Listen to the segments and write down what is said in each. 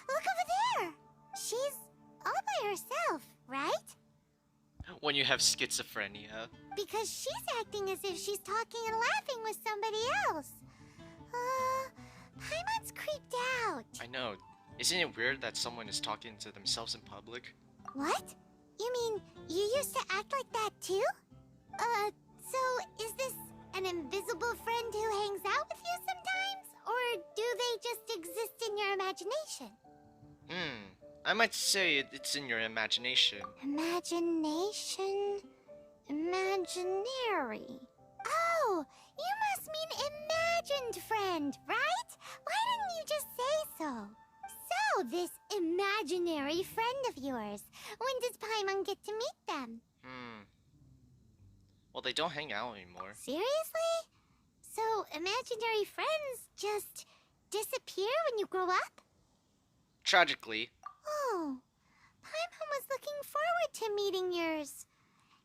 look over there! She's all by herself, right? When you have schizophrenia. Because she's acting as if she's talking and laughing with somebody else. Paimon's creeped out. I know. Isn't it weird that someone is talking to themselves in public? What? You mean you used to act like that too? So is this an invisible friend who hangs out with you sometimes? Or do they just exist in your imagination? I might say it's in your imagination. Imagination? Imaginary. Oh, you must mean imagined friend, right? Why didn't you just say so? So, this imaginary friend of yours, when does Paimon get to meet them? Well, they don't hang out anymore. Seriously? So, imaginary friends just disappear when you grow up? Tragically. Oh, Paimon was looking forward to meeting yours.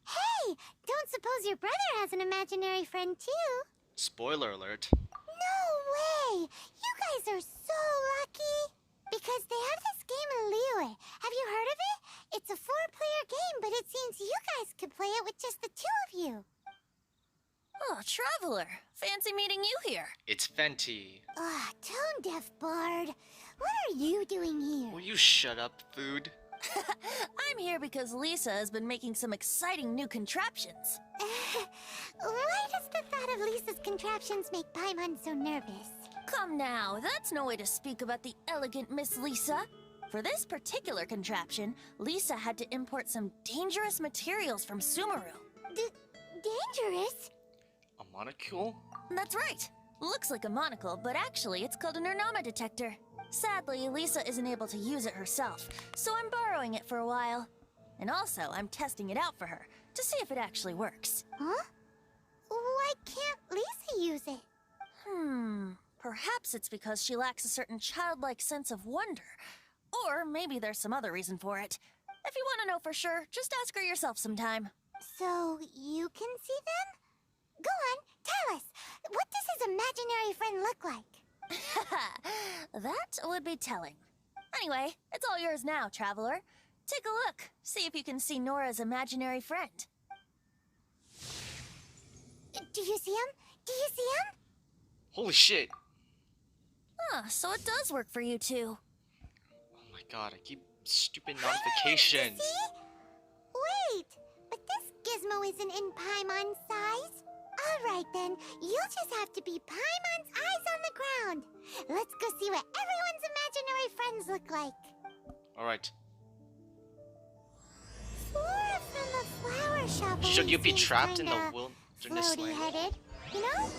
Hey, don't suppose your brother has an imaginary friend too? Spoiler alert. No way! You guys are so lucky! Because they have this game in Liyue. Have you heard of it? It's a 4-player game, but it seems you guys could play it with just the 2 of you. Oh, Traveler. Fancy meeting you here. It's Venti. Tone-deaf bard. What are you doing here? Will you shut up, food? I'm here because Lisa has been making some exciting new contraptions. Why does the thought of Lisa's contraptions make Paimon so nervous? Come now, that's no way to speak about the elegant Miss Lisa. For this particular contraption, Lisa had to import some dangerous materials from Sumeru. Dangerous? A molecule? That's right. Looks like a monocle, but actually it's called an Ernama detector. Sadly, Lisa isn't able to use it herself, so I'm borrowing it for a while. And also, I'm testing it out for her, to see if it actually works. Huh? Why can't Lisa use it? Perhaps it's because she lacks a certain childlike sense of wonder. Or maybe there's some other reason for it. If you want to know for sure, just ask her yourself sometime. So, you can see them? Go on, tell us. What does his imaginary friend look like? That would be telling. Anyway, it's all yours now, Traveler. Take a look. See if you can see Nora's imaginary friend. Do you see him? Do you see him? Holy shit. So it does work for you two. Oh my god, I keep stupid notifications. See? Wait, but this gizmo isn't in Paimon's size. Alright then, you'll just have to be Paimon's eyes on the ground. Let's go see what everyone's imaginary friends look like. Alright. Flora from the flower shop. Should you be seems trapped in the kinda wilderness land? floaty-headed, you know?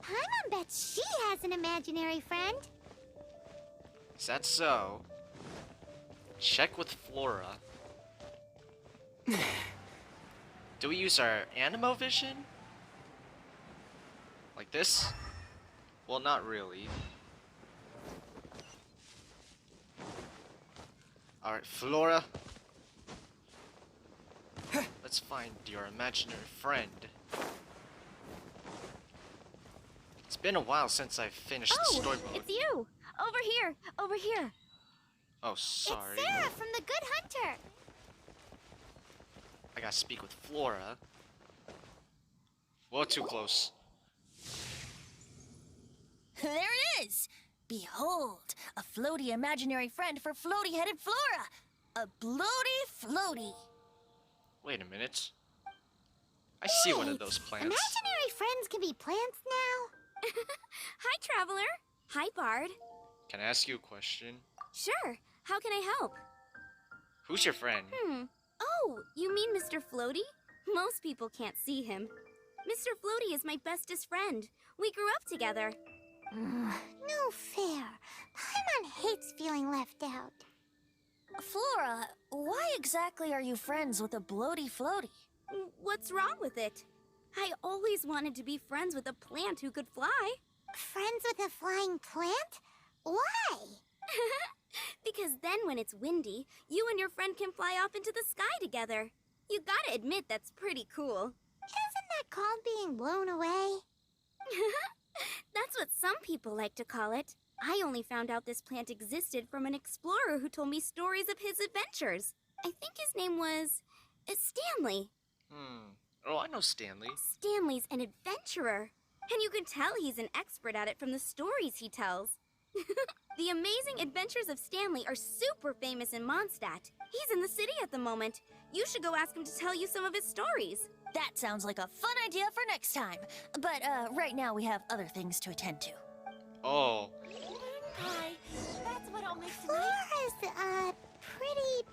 Paimon bets she has an imaginary friend. Is that so? Check with Flora. Do we use our animo vision? Like this? Well, not really. Alright, Flora. Let's find your imaginary friend. It's been a while since I've finished the story mode. It's you! Over here! Oh, sorry. It's Sarah from the Good Hunter. I gotta speak with Flora. Whoa, too close. There it is! Behold, a floaty imaginary friend for floaty-headed Flora! A bloaty floaty! Wait a minute. I see one of those plants. Imaginary friends can be plants now? Hi, Traveler. Hi, Bard. Can I ask you a question? Sure. How can I help? Who's your friend? Oh, you mean Mr. Floaty? Most people can't see him. Mr. Floaty is my bestest friend. We grew up together. No fair. Paimon hates feeling left out. Flora, why exactly are you friends with a bloaty floaty? What's wrong with it? I always wanted to be friends with a plant who could fly. Friends with a flying plant? Why? Because then when it's windy, you and your friend can fly off into the sky together. You gotta admit that's pretty cool. Isn't that called being blown away? That's what some people like to call it. I only found out this plant existed from an explorer who told me stories of his adventures. I think his name was Stanley. Oh, I know Stanley. Stanley's an adventurer, and you can tell he's an expert at it from the stories he tells. The amazing adventures of Stanley are super famous in Mondstadt. He's in the city at the moment. You should go ask him to tell you some of his stories. That sounds like a fun idea for next time. But right now we have other things to attend to. Oh. Hi. That's what I'll make tonight. Flora's a pretty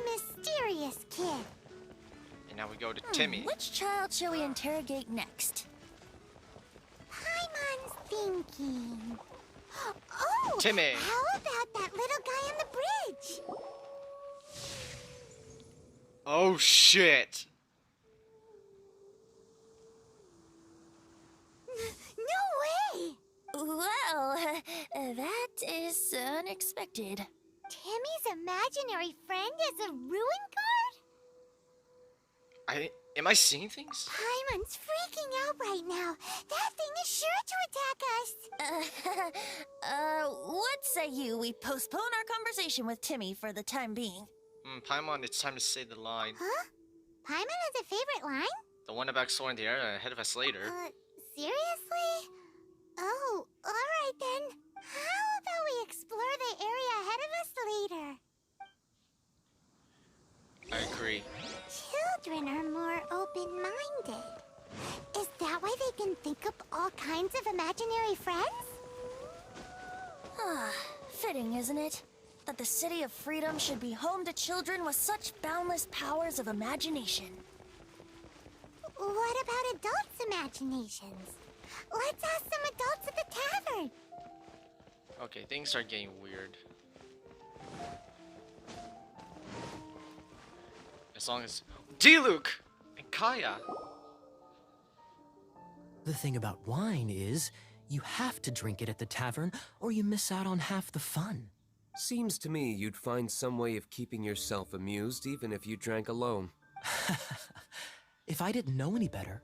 mysterious kid. And now we go to Timmy. Which child shall we interrogate next? Paimon's thinking. Oh! Timmy. How about that little guy on the bridge? Oh shit. No way! Well, that is unexpected. Timmy's imaginary friend is a ruin guard? Am I seeing things? Paimon's freaking out right now. That thing is sure to attack us. What say you we postpone our conversation with Timmy for the time being? Paimon, it's time to say the line. Huh? Paimon has a favorite line? The one about exploring the area ahead of us later. Seriously? Oh, alright then. How about we explore the area ahead of us later? I agree. Children are more open-minded. Is that why they can think up all kinds of imaginary friends? Fitting, isn't it? That the City of Freedom should be home to children with such boundless powers of imagination. What about adults' imaginations? Let's ask some adults at the tavern. Okay, things are getting weird. As long as D-Luke and Kaya. The thing about wine is, you have to drink it at the tavern, or you miss out on half the fun. Seems to me you'd find some way of keeping yourself amused even if you drank alone. If I didn't know any better,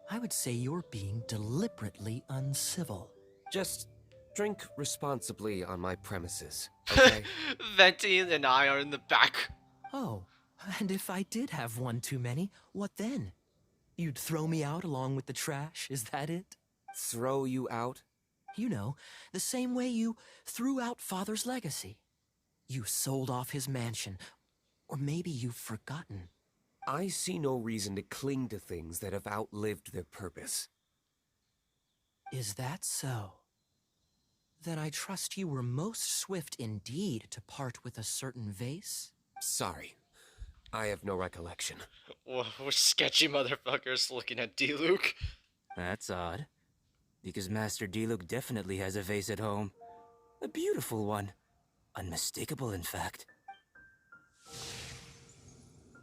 I would say you're being deliberately uncivil. Just drink responsibly on my premises, okay? Venti and I are in the back. Oh, and if I did have one too many, what then? You'd throw me out along with the trash, is that it? Throw you out? You know, the same way you threw out Father's legacy. You sold off his mansion, or maybe you've forgotten. I see no reason to cling to things that have outlived their purpose. Is that so? Then I trust you were most swift indeed to part with a certain vase? Sorry, I have no recollection. Whoa, sketchy motherfuckers looking at D-Luke. That's odd. Because Master D-Luke definitely has a vase at home. A beautiful one. Unmistakable, in fact.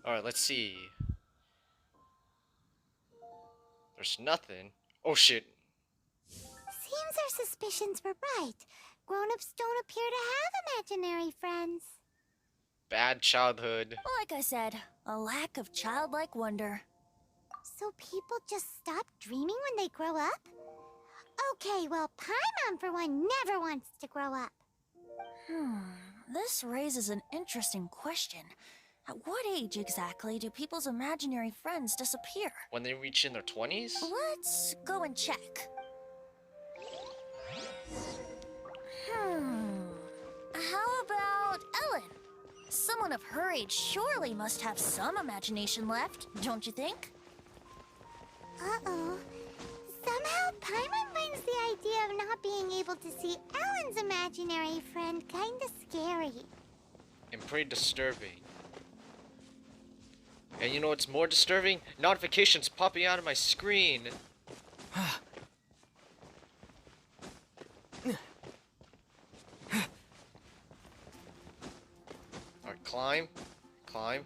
Alright, let's see. There's nothing. Oh shit. Seems our suspicions were right. Grown-ups don't appear to have imaginary friends. Bad childhood. Like I said, a lack of childlike wonder. So people just stop dreaming when they grow up? Okay, well, Paimon, for one, never wants to grow up. This raises an interesting question. At what age exactly do people's imaginary friends disappear? When they reach in their 20s? Let's go and check. How about Ellen? Someone of her age surely must have some imagination left, don't you think? Uh-oh. Somehow, Paimon finds the idea of not being able to see Ellen's imaginary friend kinda scary. And pretty disturbing. And you know what's more disturbing? Notifications popping out of my screen. Alright, climb. Climb.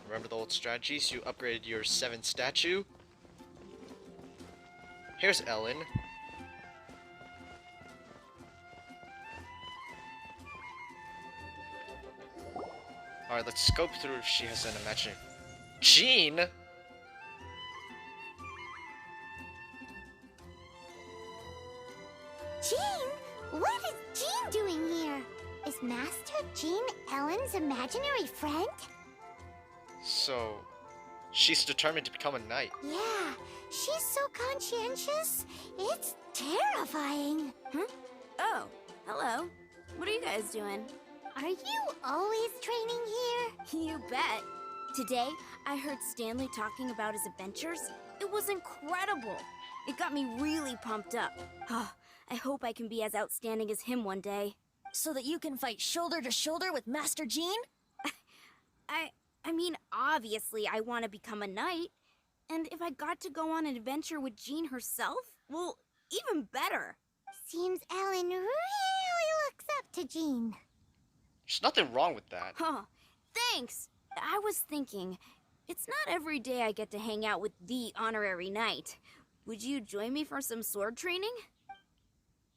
Remember the old strategies? You upgraded your 7 statue. Here's Ellen. Alright, let's scope through if she has an imaginary... Jean? Jean? What is Jean doing here? Is Master Jean Ellen's imaginary friend? So, she's determined to become a knight. Yeah, she's so conscientious. It's terrifying. Oh, hello. What are you guys doing? Are you always training here? You bet. Today, I heard Stanley talking about his adventures. It was incredible. It got me really pumped up. I hope I can be as outstanding as him one day. So that you can fight shoulder to shoulder with Master Jean? I mean, obviously I want to become a knight. And if I got to go on an adventure with Jean herself, well, even better. Seems Ellen really looks up to Jean. There's nothing wrong with that. Thanks. I was thinking, it's not every day I get to hang out with the honorary knight. Would you join me for some sword training?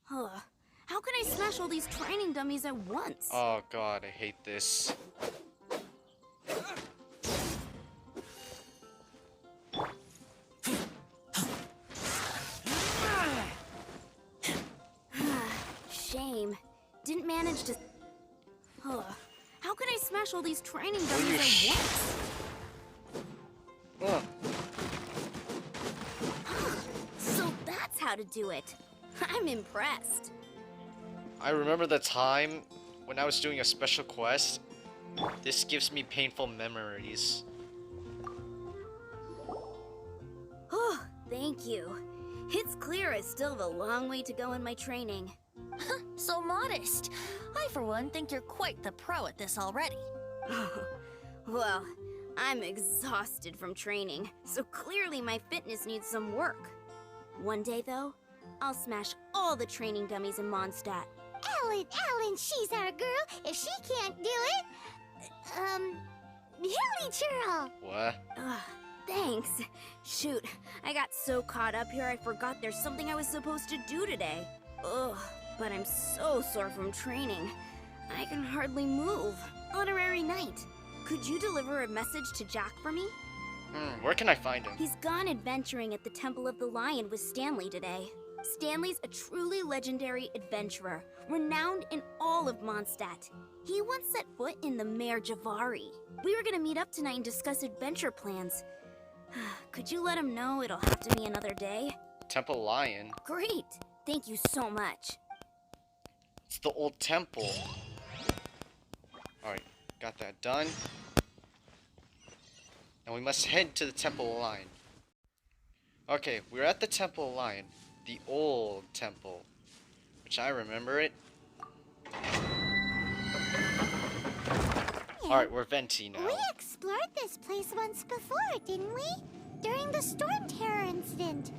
How can I smash all these training dummies at once? Oh god, I hate this. Shame. Didn't manage to... How can I smash all these training you dummies at once? So that's how to do it. I'm impressed. I remember the time when I was doing a special quest. This gives me painful memories. Oh, thank you. It's clear I still have a long way to go in my training. So modest. I, for one, think you're quite the pro at this already. Well, I'm exhausted from training, so clearly my fitness needs some work. One day, though, I'll smash all the training dummies in Mondstadt. Ellen, she's our girl. If she can't do it, Hilly Churl. What? Thanks. Shoot, I got so caught up here I forgot there's something I was supposed to do today. Ugh, but I'm so sore from training. I can hardly move. Honorary Knight, could you deliver a message to Jack for me? Where can I find him? He's gone adventuring at the Temple of the Lion with Stanley today. Stanley's a truly legendary adventurer, renowned in all of Mondstadt. He once set foot in the Mare Javari. We were gonna meet up tonight and discuss adventure plans. Could you let him know it'll have to be another day? Temple Lion? Great! Thank you so much. It's the old temple. Alright, got that done. Now we must head to the Temple Lion. Okay, we're at the Temple Lion. The old temple. Which I remember it. Alright, we're Venti now. We explored this place once before, didn't we? During the Storm Terror incident.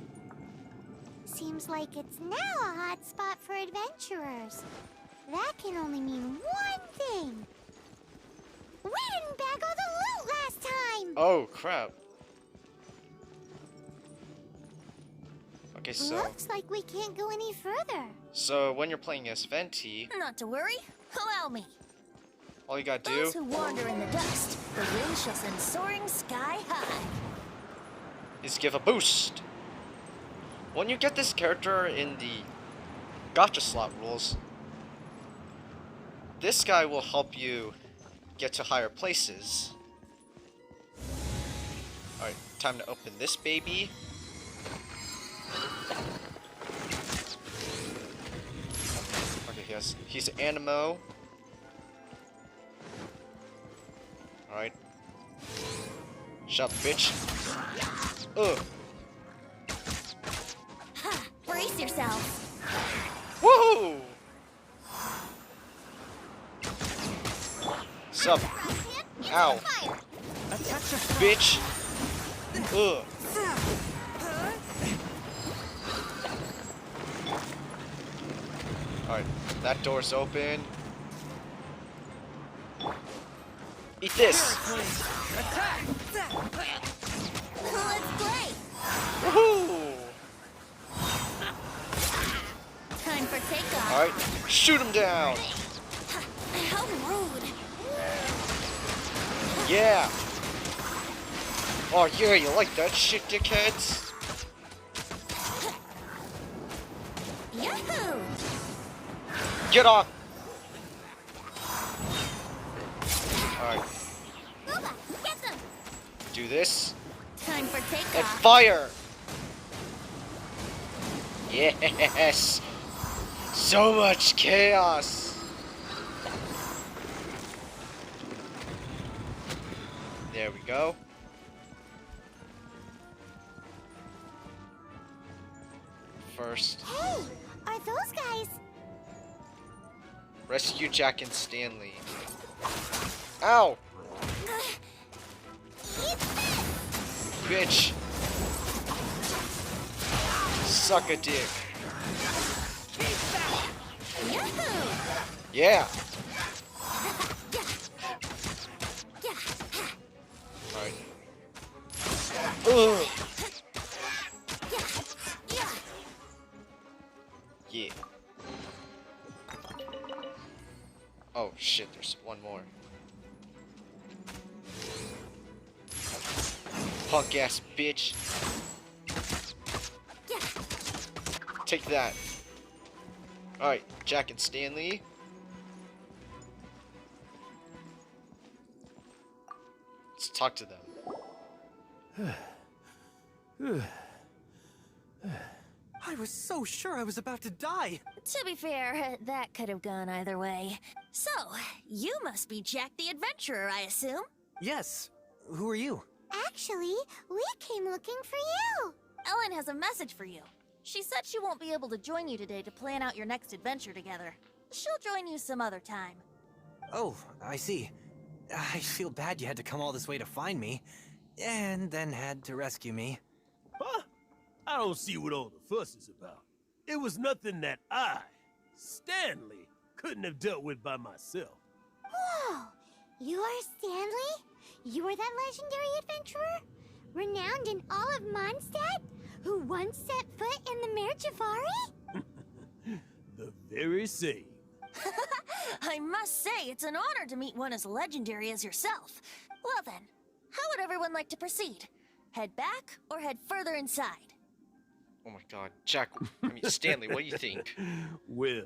Seems like it's now a hot spot for adventurers. That can only mean one thing. We didn't bag all the loot last time! Oh, crap. Okay, so... Looks like we can't go any further. So, when you're playing as Venti, Not to worry. Allow me. all you gotta Those do who wander in the dust, the wind shall send soaring sky high. is give a boost. When you get this character in the gacha slot rules, this guy will help you get to higher places. Alright, time to open this baby. Okay, he's Animo. Alright. Shut up, bitch. Ugh. Ha! Brace yourself. Woohoo! Sup? Ow. Bitch. Ugh. Alright, that door's open. Eat this! Let's play. Woohoo! Time for takeoff. Alright, shoot him down! How rude. Yeah! Oh yeah, you like that shit, dickheads? Yahoo! Get off! Alright, Booba, get them! do this. Time for And takeoff. fire! Yes! So much chaos! There we go. First, Hey, are those guys? rescue Jack and Stanley. Ow! Bitch! Suck a dick. Yeah! Alright. Ugh. Yeah. Oh shit, there's one more. Punk ass bitch. Take that. Alright, Jack and Stanley. Let's talk to them. I was so sure I was about to die. To be fair, that could have gone either way. So, you must be Jack the Adventurer, I assume? Yes. Who are you? Actually, we came looking for you. Ellen has a message for you. She said she won't be able to join you today to plan out your next adventure together. She'll join you some other time. Oh, I see. I feel bad you had to come all this way to find me, and then had to rescue me. Huh? I don't see what all the fuss is about. It was nothing that I, Stanley, couldn't have dealt with by myself. Whoa, you are Stanley? You are that legendary adventurer? Renowned in all of Mondstadt? Who once set foot in the Mare Javari? The very same. I must say, it's an honor to meet one as legendary as yourself. Well then, how would everyone like to proceed? Head back or head further inside? Oh my god, Jack, I mean Stanley, what do you think? Well,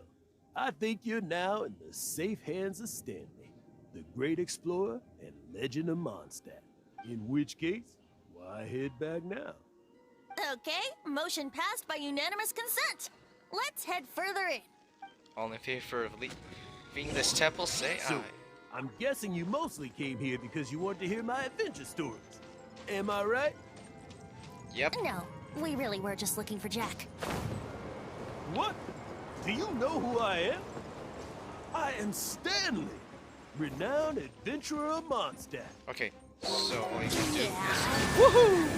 I think you're now in the safe hands of Stanley, the great explorer and legend of Mondstadt. In which case, why head back now? Okay, motion passed by unanimous consent. Let's head further in. All in favor of leaving this temple, say So, aye. I'm guessing you mostly came here because you wanted to hear my adventure stories. Am I right? Yep. No, we really were just looking for Jack. What? Do you know who I am? I am Stanley, renowned adventurer of Mondstadt. Okay, so all you can do Yeah. Woohoo!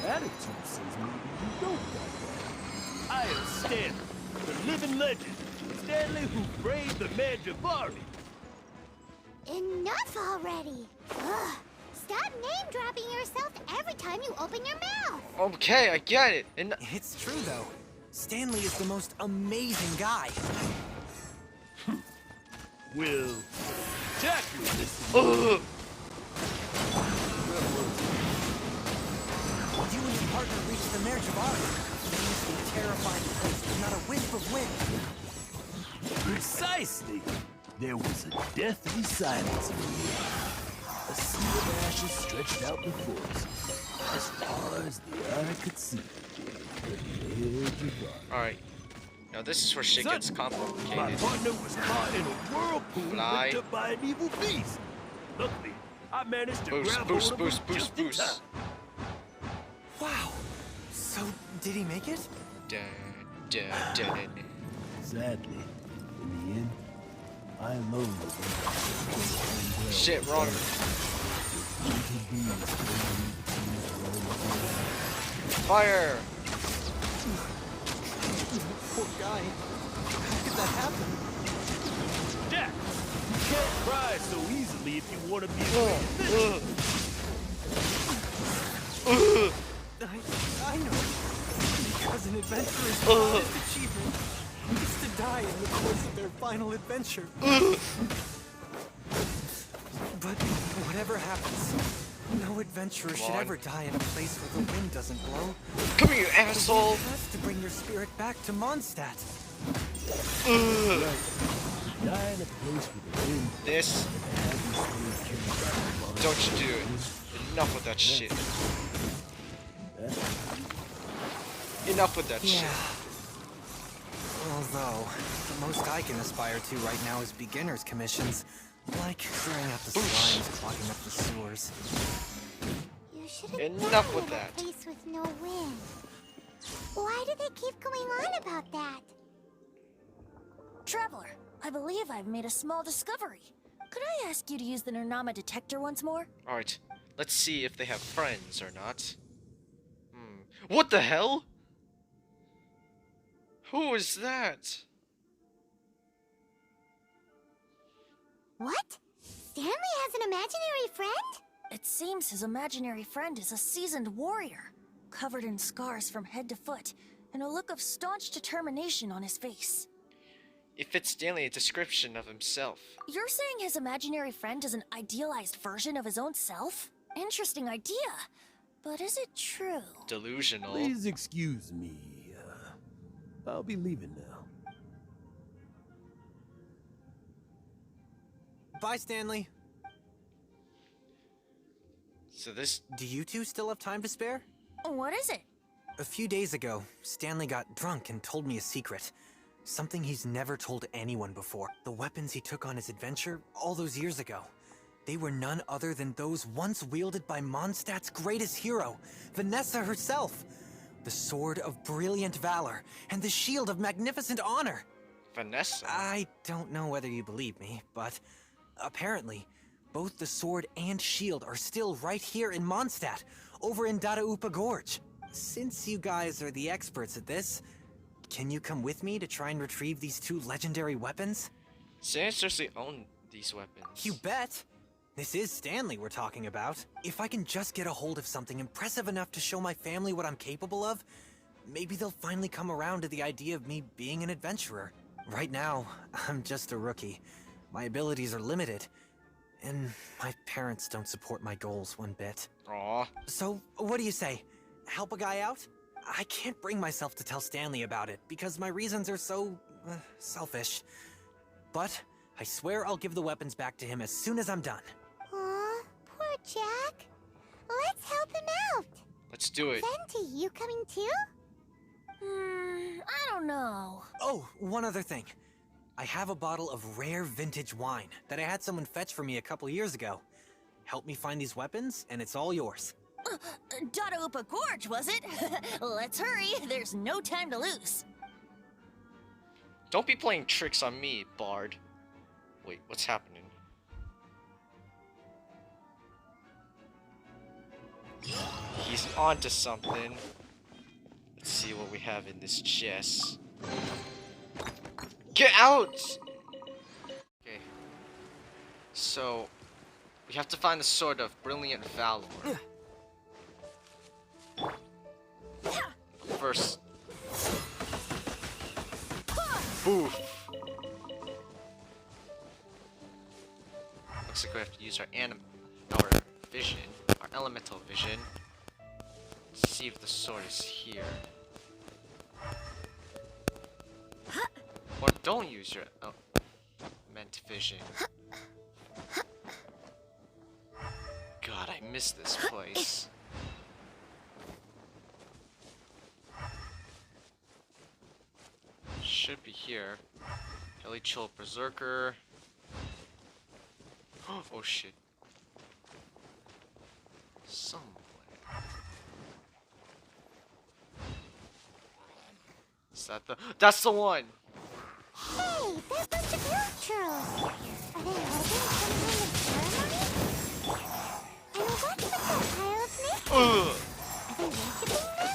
Your attitude says maybe you don't got that. I am Stanley, the living legend. Stanley who braved the Mare Javari. Enough already. Ugh. Stop name-dropping yourself every time you open your mouth. Okay, I get it. And It's true, though. Stanley is the most amazing guy. Will Jack will listen. Ugh. You and your partner reached the Mare Javari. Famously terrifying place with not a wisp of wind. Precisely. There was a deathly silence in the air. A sea of ashes stretched out before us, as far as the eye could see. The Mare Javari. Alright. Now this is where shit gets Suddenly, my complicated. partner was caught in a whirlpool Fly. whipped up by an evil beast. Luckily, I managed to Boost, grab boost, hold of boost, him boost, just in boost. time. Wow. So, did he make it? Dun, dun, dun. Sadly, in the end, I alone was able to Shit, wrong. Fire! Poor guy. How could that happen? Jack, you can't cry so easily if you want to be a great adventurer. I know. Because an adventurer's greatest achievement is to die in the course of their final adventure. But whatever happens, no adventurer should on. ever die in a place where the wind doesn't blow. Come here, you The asshole! wind has to bring your spirit back to Mondstadt. Die in a place with the wind. This. Don't you do it. Enough with that shit. Enough with that shit. Although, the most I can aspire to right now is beginner's commissions. Like clearing out the slimes, clogging up the sewers. You should have Enough died with in that. a place with no wind. Why do they keep going on about that? Traveler, I believe I've made a small discovery. Could I ask you to use the Nernama detector once more? Alright, let's see if they have friends or not. What the hell? Who is that? What? Stanley has an imaginary friend? It seems his imaginary friend is a seasoned warrior, covered in scars from head to foot, and a look of staunch determination on his face. It fits Stanley a description of himself. You're saying his imaginary friend is an idealized version of his own self? Interesting idea. But is it true? Delusional. Please excuse me. I'll be leaving now. Bye, Stanley. So this... Do you two still have time to spare? What is it? A few days ago, Stanley got drunk and told me a secret. Something he's never told anyone before. The weapons he took on his adventure all those years ago. They were none other than those once wielded by Mondstadt's greatest hero, Vanessa herself. The Sword of Brilliant Valor and the Shield of Magnificent Honor. Vanessa? I don't know whether you believe me, but apparently, both the sword and shield are still right here in Mondstadt, over in Dadaupa Gorge. Since you guys are the experts at this, can you come with me to try and retrieve these two legendary weapons? Sinisterly own these weapons. You bet! This is Stanley we're talking about. If I can just get a hold of something impressive enough to show my family what I'm capable of, maybe they'll finally come around to the idea of me being an adventurer. Right now, I'm just a rookie. My abilities are limited, and my parents don't support my goals one bit. Aw. So, what do you say? Help a guy out? I can't bring myself to tell Stanley about it, because my reasons are so... selfish. But, I swear I'll give the weapons back to him as soon as I'm done. Aw, poor Jack. Let's help him out. Let's do it. Venti, you coming too? I don't know. Oh, one other thing. I have a bottle of rare vintage wine that I had someone fetch for me a couple years ago. Help me find these weapons, and it's all yours. Dadaupa Gorge, was it? Let's hurry. There's no time to lose. Don't be playing tricks on me, Bard. Wait, what's happening? He's onto something. Let's see what we have in this chest. Get out! Okay. So, we have to find the Sword of Brilliant Valor. First. Boof! Looks like we have to use our vision, our elemental vision, to see if the sword is here. Or don't use your meant vision. God, I miss this place. Should be here. Heli Chill Berserker. Oh shit. Somewhere. Is that the... That's the one! Hey, there's a bunch of group churros. Are they holding some kind of ceremony? And what's with that pile of snakes? Ugh. Are they worshipping them?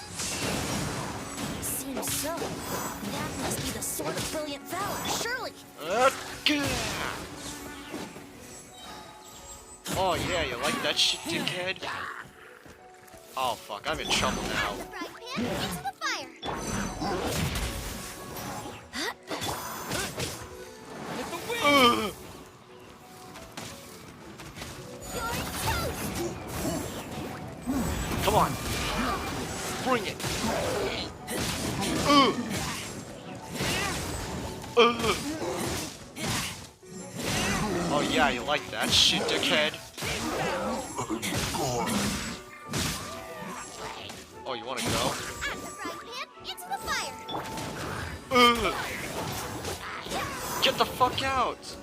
Seems so. That must be the Sword of Brilliant Valor, surely. Oh yeah, you like that shit, dickhead? Oh fuck, I'm in trouble now. The frying pan into the fire. Ugh. Come on. Bring it. Ugh. Ugh. Oh yeah, you like that shit, dickhead? Oh, you wanna go? Out the frying pan, into the fire. Ugh. Get the fuck out!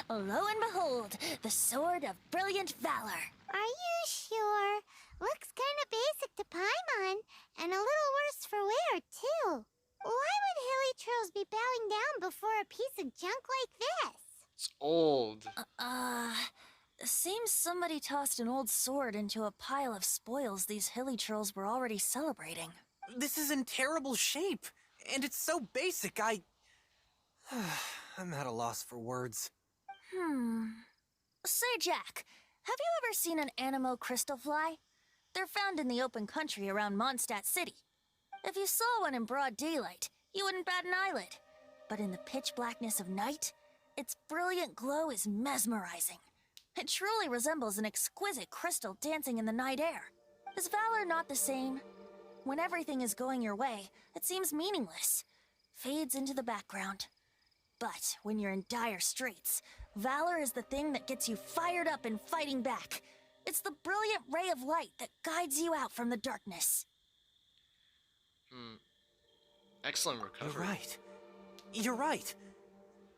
Lo and behold, the Sword of Brilliant Valor. Are you sure? Looks kinda basic to Paimon, and a little worse for wear, too. Why would Hilly Trolls be bowing down before a piece of junk like this? It's old. Seems somebody tossed an old sword into a pile of spoils these hilly trolls were already celebrating. This is in terrible shape, and it's so basic, I'm at a loss for words. Say, Jack, have you ever seen an Anemo crystal fly? They're found in the open country around Mondstadt City. If you saw one in broad daylight, you wouldn't bat an eyelid. But in the pitch blackness of night, its brilliant glow is mesmerizing. It truly resembles an exquisite crystal dancing in the night air. Is valor not the same? When everything is going your way, it seems meaningless, fades into the background. But when you're in dire straits, valor is the thing that gets you fired up and fighting back. It's the brilliant ray of light that guides you out from the darkness. Excellent recovery. You're right. You're right.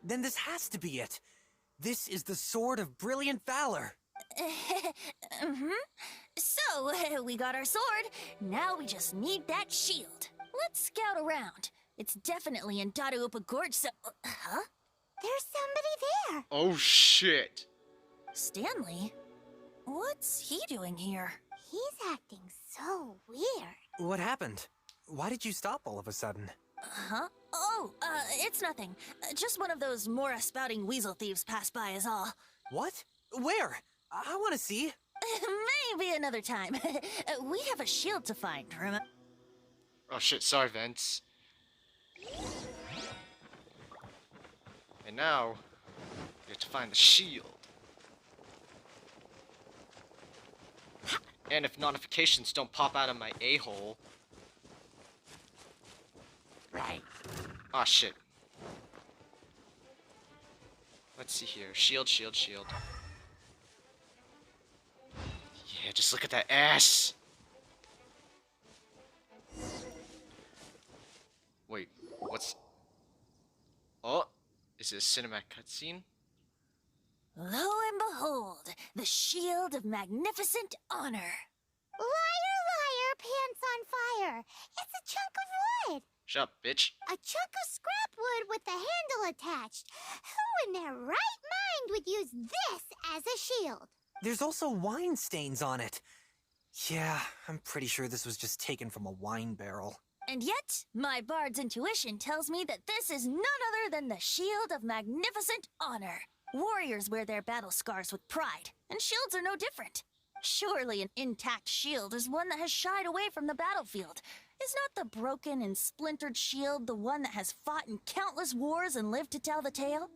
Then this has to be it. This is the Sword of Brilliant Valor. So, we got our sword. Now we just need that shield. Let's scout around. It's definitely in Dadaupa Gorge, so... Huh? There's somebody there. Oh shit. Stanley? What's he doing here? He's acting so weird. What happened? Why did you stop all of a sudden? Huh? Oh, it's nothing. Just one of those Mora spouting weasel thieves passed by is all. What? Where? I want to see. Maybe another time. We have a shield to find, remember? Oh shit, sorry, Vince. And now, we have to find the shield. And if notifications don't pop out of my a-hole... Right. Ah, shit. Let's see here. Shield, shield, shield. Yeah, just look at that ass! Wait, what's... Oh, is it a cinematic cutscene? Lo and behold, the shield of magnificent honor. Liar, liar, pants on fire. It's a chunk of wood. Shut up, bitch. A chunk of scrap wood with the handle attached. Who in their right mind would use this as a shield? There's also wine stains on it. Yeah, I'm pretty sure this was just taken from a wine barrel. And yet, my bard's intuition tells me that this is none other than the shield of magnificent honor. Warriors wear their battle scars with pride, and shields are no different. Surely an intact shield is one that has shied away from the battlefield. Is not the broken and splintered shield the one that has fought in countless wars and lived to tell the tale?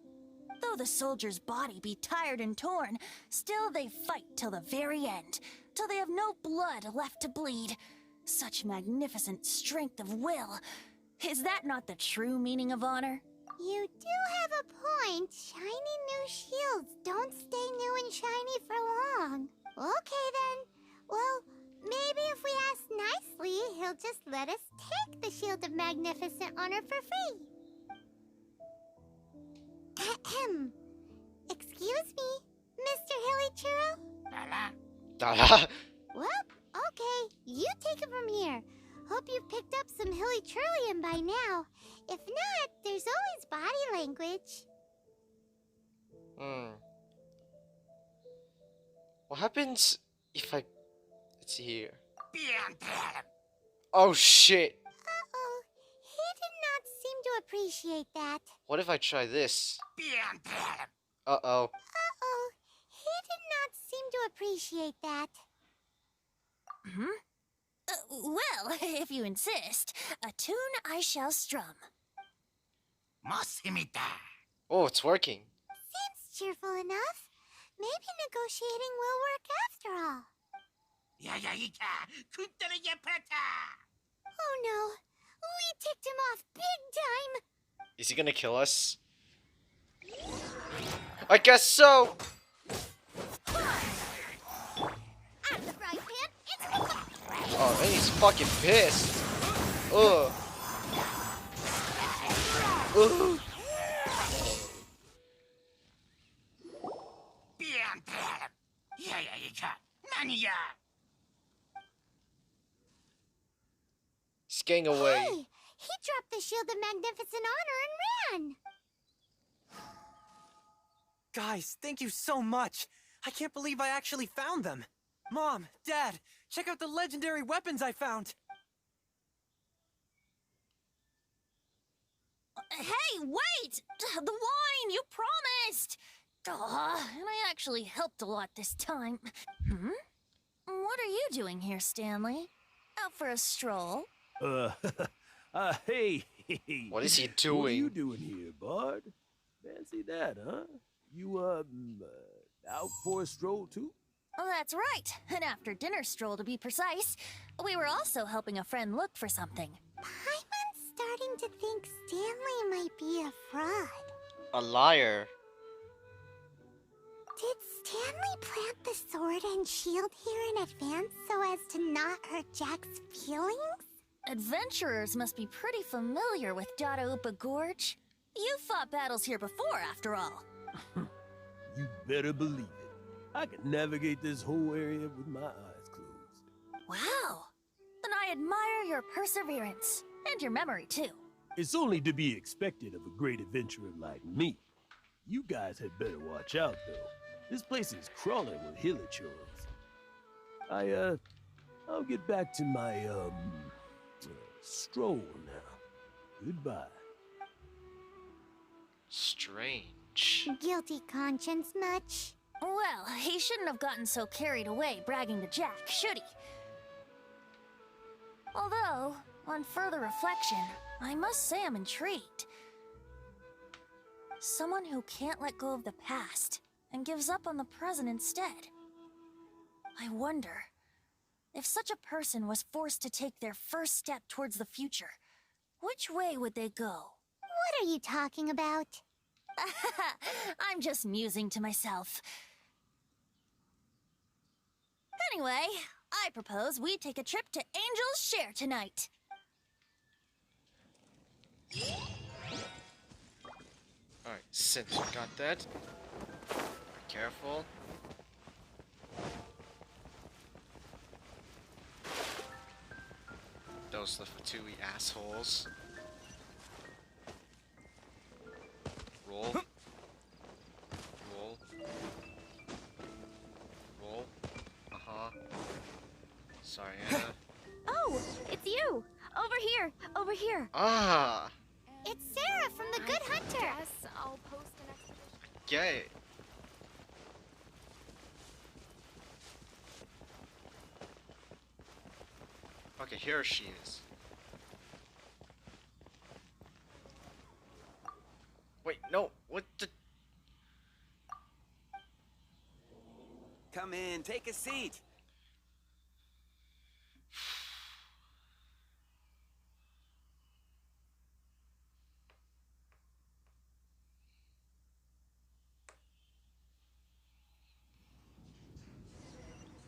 Though the soldier's body be tired and torn, still they fight till the very end, till they have no blood left to bleed. Such magnificent strength of will. Is that not the true meaning of honor? You do have a point. Shiny new shields don't stay new and shiny for long. Okay then. Well, maybe if we ask nicely, he'll just let us take the Shield of Magnificent Honor for free. Ahem. Excuse me, Mr. Hilly Dada. Well, okay, you take it from here. Hope you've picked up some Hilly Trillium by now. If not, there's always body language. What happens if I... Let's see here. Oh shit. Uh-oh, he did not seem to appreciate that. What if I try this? Uh-oh. Uh-oh, he did not seem to appreciate that. Well, if you insist, a tune I shall strum. Oh, it's working. Seems cheerful enough. Maybe negotiating will work after all. Oh no, we ticked him off big time. Is he gonna kill us? I guess so! Out of the frying pan, it's the Oh, man, he's fucking pissed. Ugh. Ugh. He's getting away. Hey, he dropped the Shield of Magnificent Honor and ran. Guys, thank you so much. I can't believe I actually found them. Mom, Dad, check out the legendary weapons I found. Hey, wait! The wine, you promised! And I actually helped a lot this time. What are you doing here, Stanley? Out for a stroll? Hey. What is he What are you doing? doing here, Bard? Fancy that, huh? You, out for a stroll, too? Oh, that's right. An after-dinner stroll, to be precise. We were also helping a friend look for something. Paimon's starting to think Stanley might be a fraud. A liar. Did Stanley plant the sword and shield here in advance so as to not hurt Jack's feelings? Adventurers must be pretty familiar with Dada Upa Gorge. You fought battles here before, after all. You better believe it. I can navigate this whole area with my eyes closed. Wow. Then I admire your perseverance. And your memory, too. It's only to be expected of a great adventurer like me. You guys had better watch out, though. This place is crawling with hilichurls. I'll get back to my, stroll now. Goodbye. Strange. Guilty conscience much? Well, he shouldn't have gotten so carried away bragging to Jack, should he? Although, on further reflection, I must say I'm intrigued. Someone who can't let go of the past and gives up on the present instead. I wonder, if such a person was forced to take their first step towards the future, which way would they go? What are you talking about? I'm just musing to myself. Anyway, I propose we take a trip to Angel's Share tonight. Alright, since we got that, be careful. Those Lefatui assholes. Roll. Roll. Roll. Uh-huh. Sorry, Anna. Oh, it's you! Over here! Over here! Ah! It's Sarah from the Good Hunter. I'll post an expedition. Get it. Okay, here she is. Wait, no, what the? Come in, take a seat.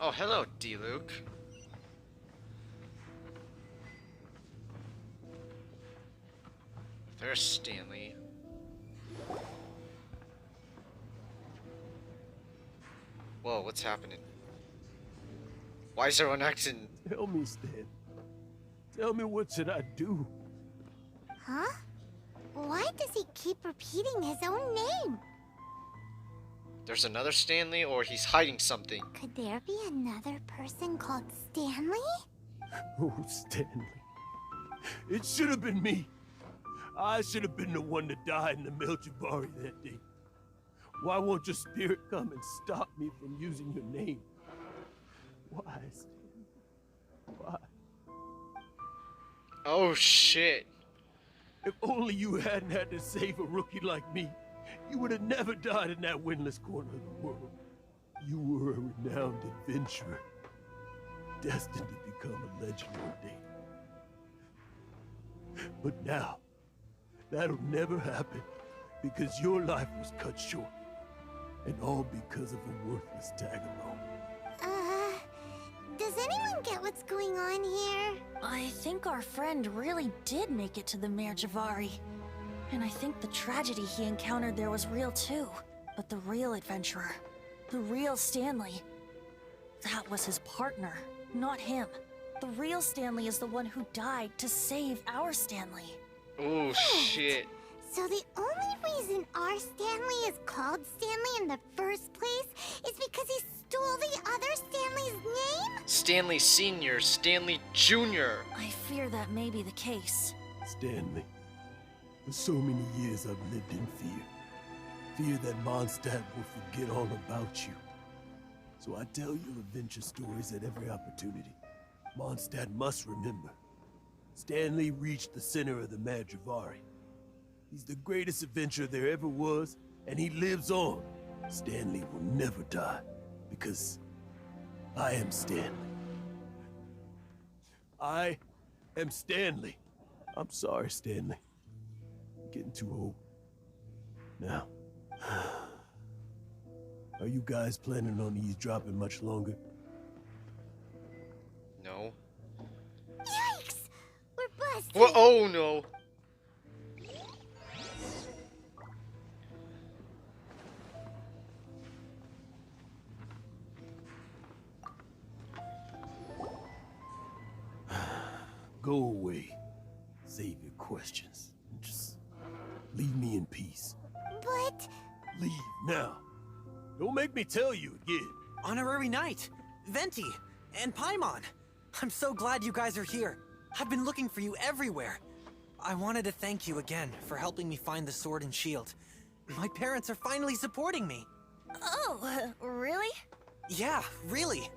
Oh, hello, D-Luke. There's Stanley. Whoa, what's happening? Why is everyone acting? Tell me, Stan. Tell me, what should I do? Huh? Why does he keep repeating his own name? There's another Stanley, or he's hiding something. Could there be another person called Stanley? Oh, Stanley. It should have been me. I should have been the one that died in the Meljabari that day. Why won't your spirit come and stop me from using your name? Why, Stanley? Why? Oh shit. If only you hadn't had to save a rookie like me, you would have never died in that windless corner of the world. You were a renowned adventurer. destined to become a legend one day. But now, that'll never happen because your life was cut short. And all because of a worthless tagalong. Does anyone get what's going on here? I think our friend really did make it to the Mare Javari. And I think the tragedy he encountered there was real too. But the real adventurer, the real Stanley, that was his partner, not him. The real Stanley is the one who died to save our Stanley. Oh shit. So the only reason our Stanley is called Stanley in the first place is because he stole the other Stanley's name? Stanley Sr., Stanley Jr. I fear that may be the case. Stanley, for so many years I've lived in fear. Fear that Mondstadt will forget all about you. So I tell your adventure stories at every opportunity. Mondstadt must remember. Stanley reached the center of the Mare Javari. He's the greatest adventurer there ever was, and he lives on. Stanley will never die, because I am Stanley. I am Stanley. I'm sorry, Stanley. I'm getting too old. Now, are you guys planning on eavesdropping much longer? No. Yikes! We're busted! Well, oh no. Go away. Save your questions. Just leave me in peace. But... Leave now. Don't make me tell you again. Honorary Knight, Venti, and Paimon. I'm so glad you guys are here. I've been looking for you everywhere. I wanted to thank you again for helping me find the sword and shield. My parents are finally supporting me. Oh, really? Yeah, really.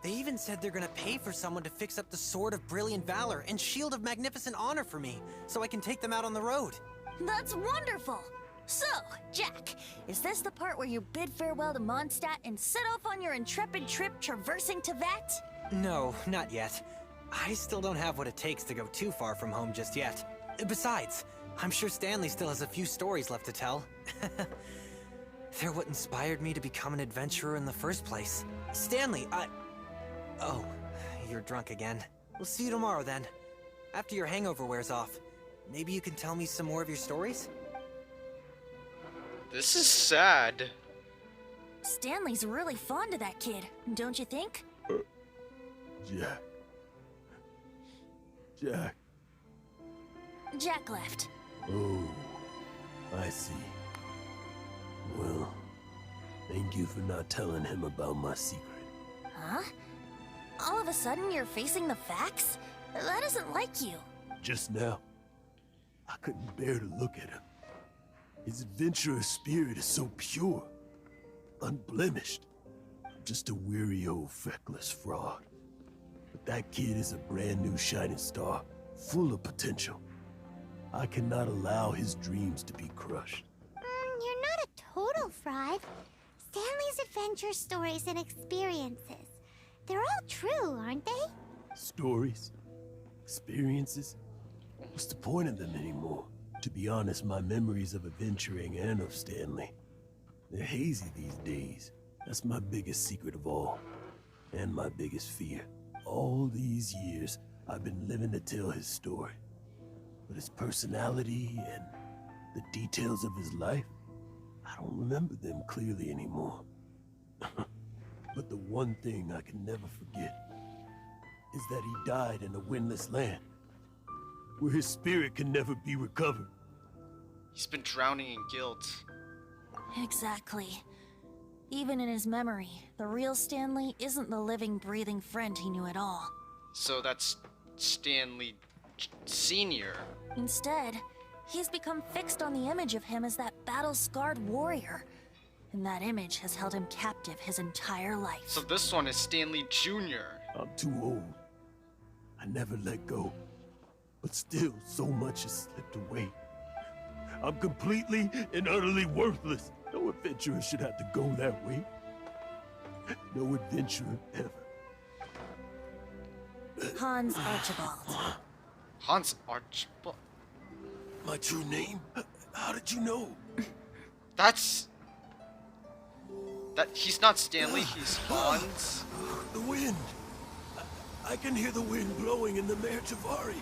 They even said they're gonna pay for someone to fix up the Sword of Brilliant Valor and Shield of Magnificent Honor for me, so I can take them out on the road. That's wonderful! So, Jack, is this the part where you bid farewell to Mondstadt and set off on your intrepid trip traversing Teyvat? No, not yet. I still don't have what it takes to go too far from home just yet. Besides, I'm sure Stanley still has a few stories left to tell. They're what inspired me to become an adventurer in the first place. Stanley, Oh, you're drunk again. We'll see you tomorrow then. After your hangover wears off. Maybe you can tell me some more of your stories? This is sad. Stanley's really fond of that kid, don't you think? Jack. Jack. Jack left. Oh, I see. Well, thank you for not telling him about my secret. Huh? All of a sudden you're facing the facts? That isn't like you. Just now, I couldn't bear to look at him. His adventurous spirit is so pure, unblemished. I'm just a weary old feckless fraud. But that kid is a brand new shining star, full of potential. I cannot allow his dreams to be crushed. You're not a total fraud. Stanley's adventure stories and experiences. They're all true, aren't they? Stories? Experiences? What's the point of them anymore? To be honest, my memories of adventuring and of Stanley, they're hazy these days. That's my biggest secret of all. And my biggest fear. All these years, I've been living to tell his story. But his personality and the details of his life, I don't remember them clearly anymore. But the one thing I can never forget is that he died in a windless land, where his spirit can never be recovered. He's been drowning in guilt. Exactly. Even in his memory, the real Stanley isn't the living, breathing friend he knew at all. So that's Stanley Sr. Instead, he's become fixed on the image of him as that battle-scarred warrior. And that image has held him captive his entire life. So this one is Stanley Jr. I'm too old. I never let go. But still, so much has slipped away. I'm completely and utterly worthless. No adventurer should have to go that way. No adventurer ever. Hans Archibald. Hans Archibald. My true name? How did you know? That's... That he's not Stanley, he's Hans. The wind. I can hear the wind blowing in the Mare Javari.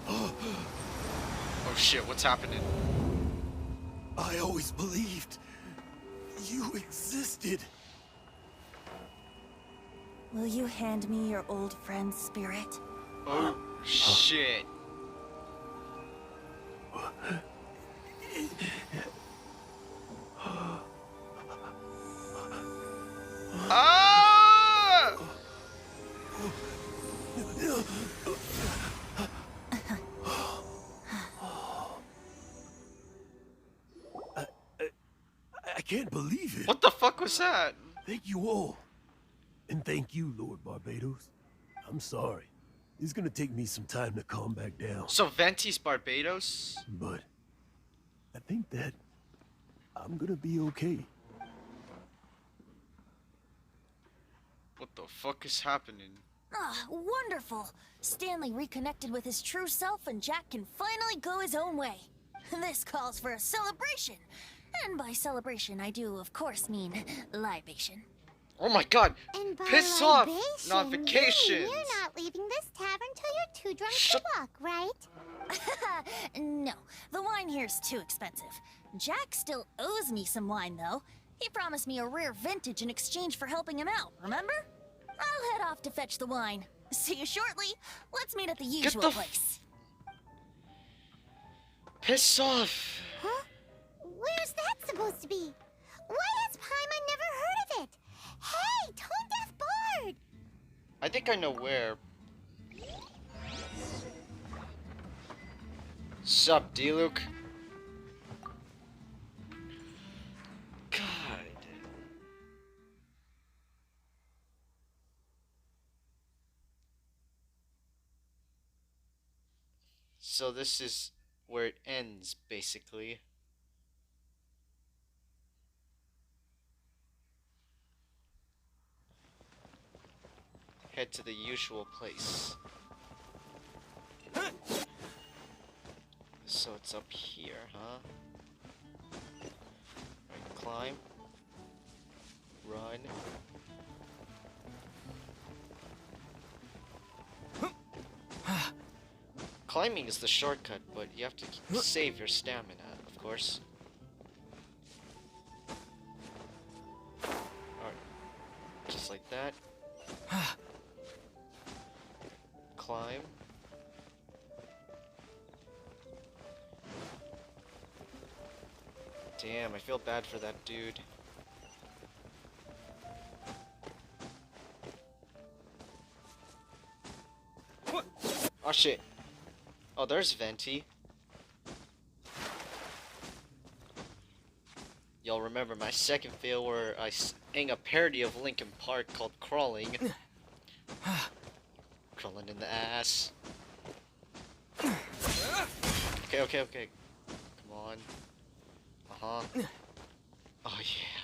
Oh shit, what's happening? I always believed you existed. Will you hand me your old friend's spirit? Oh shit. Ah! I can't believe it. What the fuck was that? Thank you all. And thank you, Lord Barbados. I'm sorry. It's gonna take me some time to calm back down. So Venti's Barbados? But I think that I'm gonna be okay. What the fuck is happening? Ah, wonderful! Stanley reconnected with his true self and Jack can finally go his own way. This calls for a celebration. And by celebration, I do, of course, mean libation. Oh my god! And by Piss off! libation, Notifications! you mean you're not leaving this tavern till you're too drunk Shut- to walk, right? No, the wine here's too expensive. Jack still owes me some wine, though. He promised me a rare vintage in exchange for helping him out, remember? I'll head off to fetch the wine. See you shortly. Let's meet at the usual the place. Piss off! Huh? Where's that supposed to be? Why has Paimon never heard of it? Hey, Tone Deaf Bard! I think I know where. Sup, D-Luke? God. So this is where it ends, basically. Head to the usual place. So it's up here, huh? Right, climb. Run. Climbing is the shortcut, but you have to save your stamina, of course. Alright. Just like that. Climb. Damn, I feel bad for that dude. Oh shit. Oh, there's Venti. Y'all remember my second fail where I sang a parody of Linkin Park called Crawling. Crawling in the ass. Okay. Come on. Uh-huh. Oh, yeah.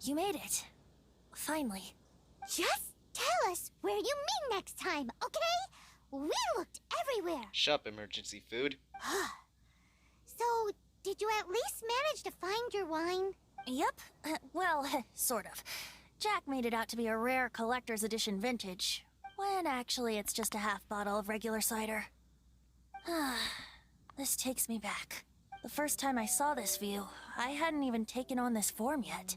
You made it. Finally. Just tell us where you meet next time, okay? We looked everywhere. Shut up, emergency food. So, did you at least manage to find your wine? Yep. Well, sort of. Jack made it out to be a rare collector's edition vintage, when actually it's just a half bottle of regular cider. This takes me back. The first time I saw this view, I hadn't even taken on this form yet.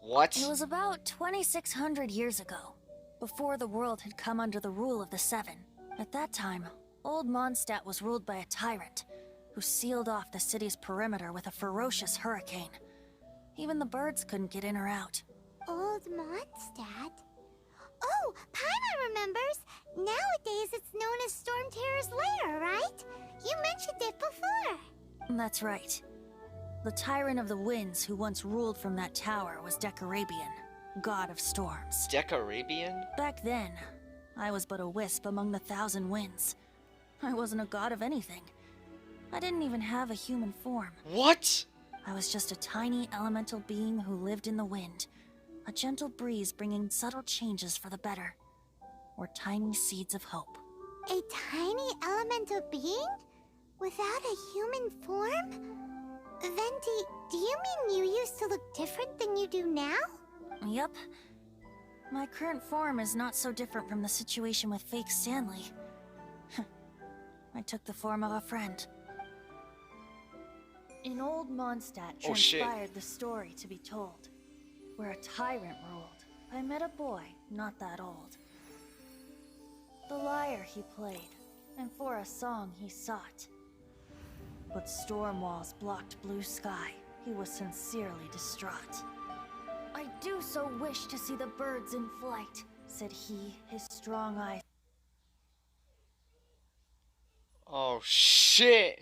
What? It was about 2,600 years ago, before the world had come under the rule of the Seven. At that time, old Mondstadt was ruled by a tyrant, who sealed off the city's perimeter with a ferocious hurricane. Even the birds couldn't get in or out. Old Mondstadt? Oh, Paimon remembers. Nowadays it's known as Storm Terror's lair, right? You mentioned it before. That's right. The Tyrant of the Winds who once ruled from that tower was Decarabian, god of storms. Decarabian? Back then, I was but a wisp among the thousand winds. I wasn't a god of anything. I didn't even have a human form. What? I was just a tiny elemental being who lived in the wind. A gentle breeze bringing subtle changes for the better. Or tiny seeds of hope. A tiny elemental being? Without a human form? Venti, do you mean you used to look different than you do now? Yep. My current form is not so different from the situation with fake Stanley. I took the form of a friend. In old Mondstadt Oh, shit. transpired the story to be told, where a tyrant ruled. I met a boy, not that old. The lyre he played, and for a song he sought. But storm walls blocked blue sky. He was sincerely distraught. I do so wish to see the birds in flight, said he, his strong eyes Oh shit!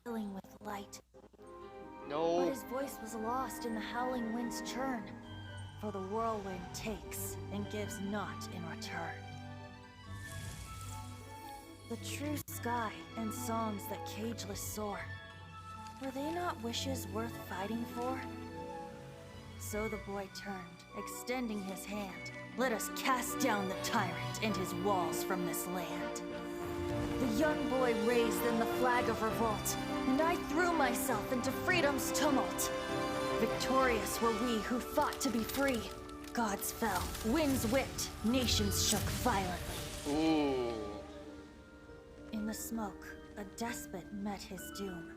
filling with light. But No. his voice was lost in the howling wind's churn, for the whirlwind takes and gives not in return. The true sky and songs that cageless soar, were they not wishes worth fighting for? So the boy turned, extending his hand. Let us cast down the tyrant and his walls from this land. The young boy raised then the flag of revolt, and I threw myself into freedom's tumult. Victorious were we who fought to be free. Gods fell, winds whipped, nations shook violently. Ooh. In the smoke, a despot met his doom.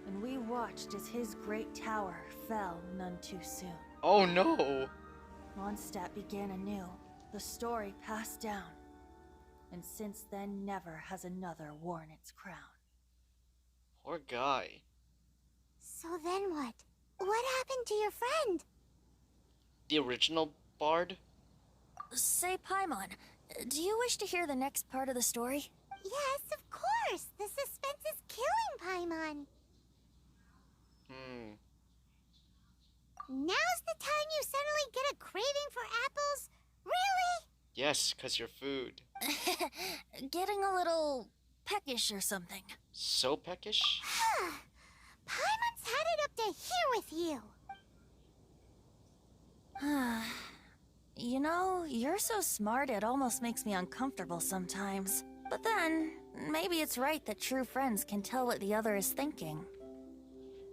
And we watched as his great tower fell none too soon. Oh no. Mondstadt began anew, the story passed down. And since then never has another worn its crown. Poor guy. So then what? What happened to your friend? The original bard? Say, Paimon, do you wish to hear the next part of the story? Yes, of course. The suspense is killing Paimon. Now's the time you suddenly get a craving for apples? Really? Yes, 'cause your food. Getting a little peckish or something. So peckish? Paimon's had it up to here with you. You know, you're so smart it almost makes me uncomfortable sometimes. But then, maybe it's right that true friends can tell what the other is thinking.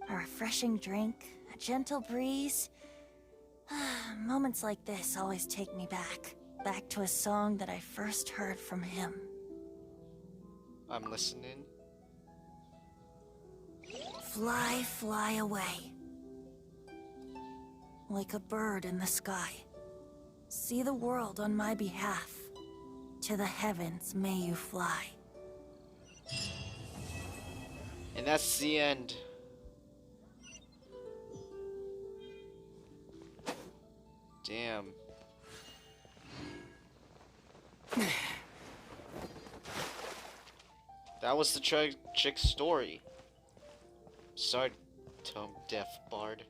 A refreshing drink, a gentle breeze. Moments like this always take me back. Back to a song that I first heard from him. I'm listening. Fly, fly away. Like a bird in the sky. See the world on my behalf. To the heavens may you fly. And that's the end. Damn. That was the tragic story. Sorry, tone deaf bard.